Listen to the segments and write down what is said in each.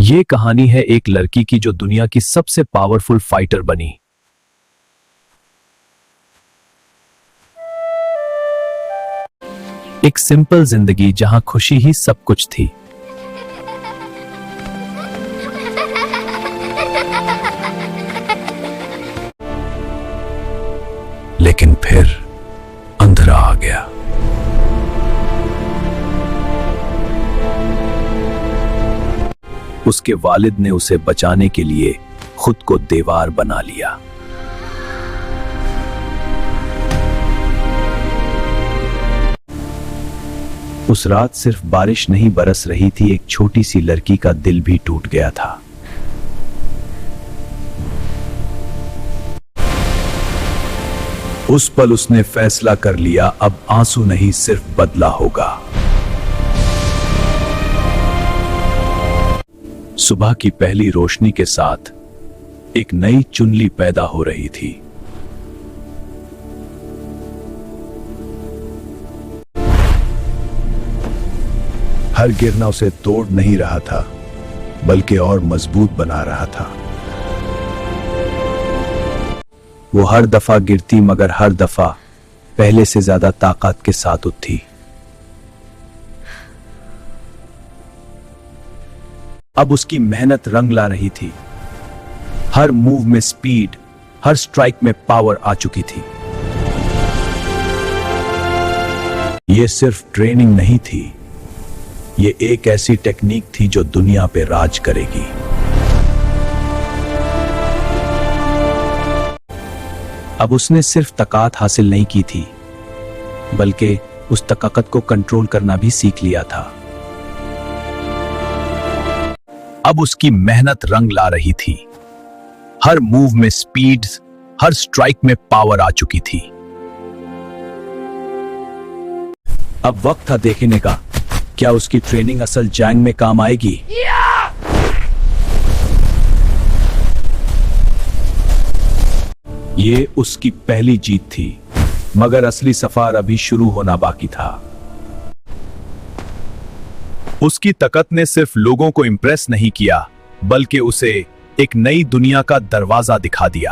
ये कहानी है एक लड़की की जो दुनिया की सबसे पावरफुल फाइटर बनी। एक सिंपल जिंदगी जहां खुशी ही सब कुछ थी। लेकिन फिर अंधेरा आ गया। उसके वालिद ने उसे बचाने के लिए खुद को दीवार बना लिया। उस रात सिर्फ बारिश नहीं बरस रही थी, एक छोटी सी लड़की का दिल भी टूट गया था। उस पल उसने फैसला कर लिया, अब आंसू नहीं सिर्फ बदला होगा। सुबह की पहली रोशनी के साथ एक नई चुनली पैदा हो रही थी। हर गिरना उसे तोड़ नहीं रहा था, बल्कि और मजबूत बना रहा था। वो हर दफा गिरती, मगर हर दफा पहले से ज्यादा ताकत के साथ उठती। अब उसकी मेहनत रंग ला रही थी। हर मूव में स्पीड, हर स्ट्राइक में पावर आ चुकी थी। यह सिर्फ ट्रेनिंग नहीं थी, ये एक ऐसी टेक्निक थी जो दुनिया पे राज करेगी। अब उसने सिर्फ ताकत हासिल नहीं की थी, बल्कि उस ताकत को कंट्रोल करना भी सीख लिया था। अब उसकी मेहनत रंग ला रही थी। हर मूव में स्पीड, हर स्ट्राइक में पावर आ चुकी थी। अब वक्त था देखने का, क्या उसकी ट्रेनिंग असल जंग में काम आएगी। ये उसकी पहली जीत थी, मगर असली सफर अभी शुरू होना बाकी था। उसकी ताकत ने सिर्फ लोगों को इंप्रेस नहीं किया, बल्कि उसे एक नई दुनिया का दरवाजा दिखा दिया।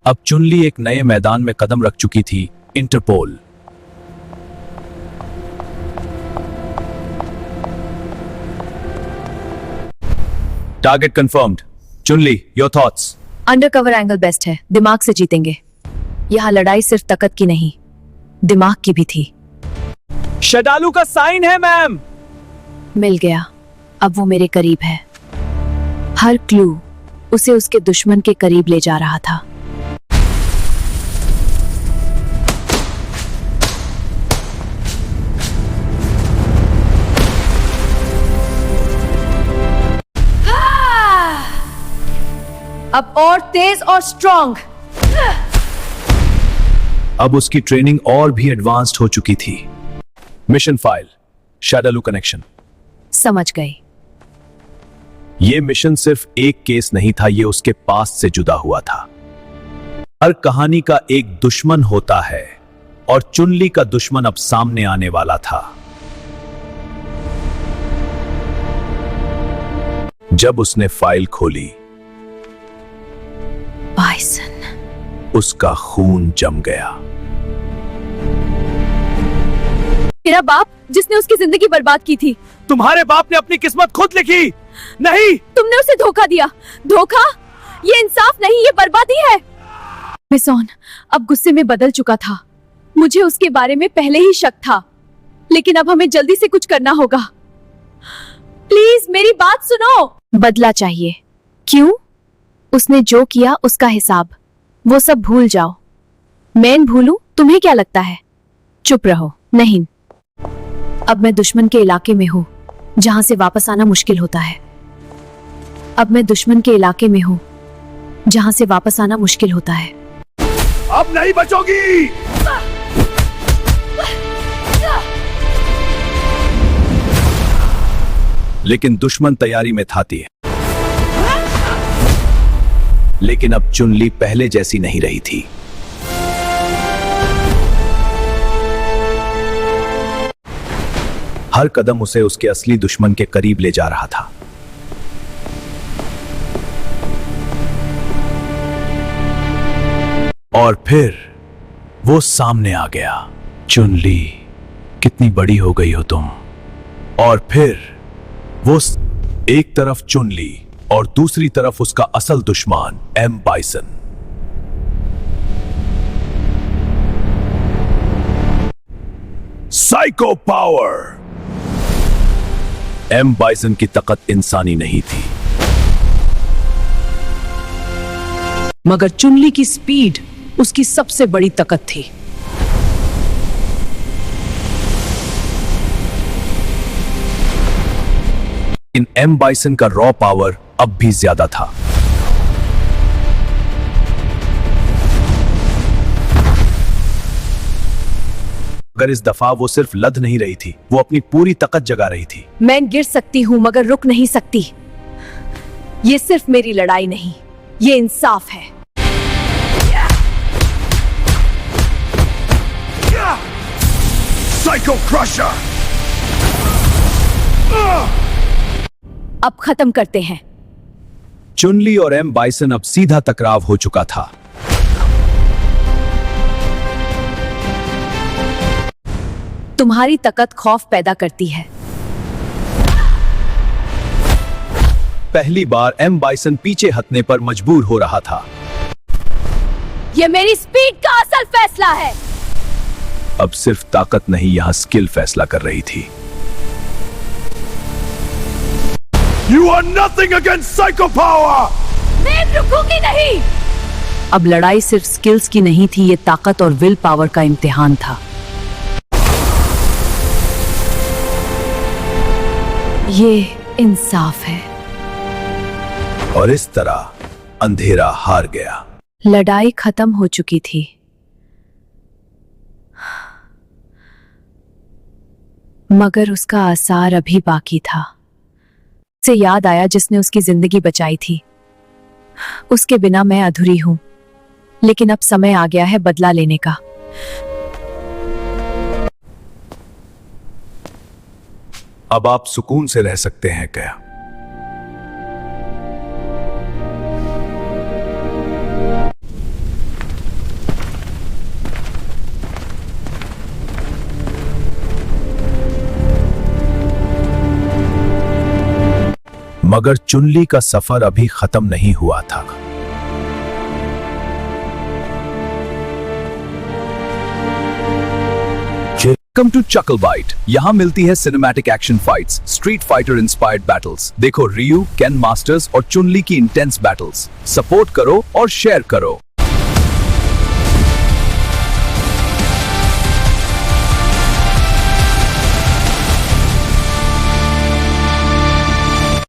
अब चुनली एक नए मैदान में कदम रख चुकी थी, Interpol. Target confirmed. Chun Li, your thoughts? Undercover angle best है, दिमाग से जीतेंगे। यहां लड़ाई सिर्फ ताकत की नहीं, दिमाग की भी थी। शडालू का साइन है मैम। मिल गया, अब वो मेरे करीब है। हर क्लू उसे उसके दुश्मन के करीब ले जा रहा था। अब और तेज और स्ट्रॉन्ग। अब उसकी ट्रेनिंग और भी एडवांस्ड हो चुकी थी। Mission file, Shadaloo connection. समझ गई। यह मिशन सिर्फ एक केस नहीं था, यह उसके पास्ट से जुड़ा हुआ था। हर कहानी का एक दुश्मन होता है, और चुनली का दुश्मन अब सामने आने वाला था। जब उसने फाइल खोली, बाइसन, उसका खून जम गया। मेरा बाप जिसने उसकी जिंदगी बर्बाद की थी। तुम्हारे बाप ने अपनी किस्मत खुद लिखी। नहीं, तुमने उसे धोखा दिया। धोखा? ये इंसाफ नहीं, ये बर्बादी है। मिसॉन अब गुस्से में बदल चुका था। मुझे उसके बारे में पहले ही शक था, लेकिन अब हमें जल्दी से कुछ करना होगा। प्लीज मेरी बात सुनो। बदला चाहिए। क्यों? उसने जो किया उसका हिसाब, वो सब भूल जाओ। मैं भूलूं? तुम्हें क्या लगता है? चुप रहो। नहीं, अब मैं दुश्मन के इलाके में हूं, जहां से वापस आना मुश्किल होता है। अब मैं दुश्मन के इलाके में हूं, जहां से वापस आना मुश्किल होता है। अब नहीं बचोगी। लेकिन दुश्मन तैयारी में था। लेकिन अब चुनली पहले जैसी नहीं रही थी। हर कदम उसे उसके असली दुश्मन के करीब ले जा रहा था। और फिर वो सामने आ गया। चुनली, कितनी बड़ी हो गई हो तुम। और फिर वो एक तरफ चुनली और दूसरी तरफ उसका असल दुश्मन M Bison. Psycho power. M Bison की ताकत इंसानी नहीं थी, मगर चुनली की स्पीड उसकी सबसे बड़ी ताकत थी। इन एम बाइसन का रॉ पावर अब भी ज्यादा था। मगर इस दफा वो सिर्फ लद नहीं रही थी, वो अपनी पूरी ताकत जगा रही थी। मैं गिर सकती हूँ मगर रुक नहीं सकती। ये सिर्फ मेरी लड़ाई नहीं, ये इंसाफ है। Psycho crusher. अब खत्म करते हैं। चुनली और एम बाइसन अब सीधा टकराव हो चुका था। तुम्हारी ताकत खौफ पैदा करती है। पहली बार एम बाइसन पीछे हटने पर मजबूर हो रहा था। ये मेरी स्पीड का असल फैसला है। अब सिर्फ ताकत नहीं, यहां स्किल फैसला कर रही थी। You are nothing against psycho power! मैं रुकूंगी नहीं। अब लड़ाई सिर्फ स्किल्स की नहीं थी, ये ताकत और विल पावर का इम्तिहान था। ये इंसाफ है। और इस तरह अंधेरा हार गया। लड़ाई खत्म हो चुकी थी। मगर उसका आसार अभी बाकी था। उसे याद आया जिसने उसकी जिंदगी बचाई थी। उसके बिना मैं अधूरी हूं, लेकिन अब समय आ गया है बदला लेने का। अब आप सुकून से रह सकते हैं क्या? मगर चुनली का सफर अभी खत्म नहीं हुआ था। Welcome to Chuckle Bite. यहां मिलती है cinematic action fights, street fighter inspired battles. देखो रियू, केन मास्टर्स और चुनली की इंटेंस बैटल्स। सपोर्ट करो और शेयर करो।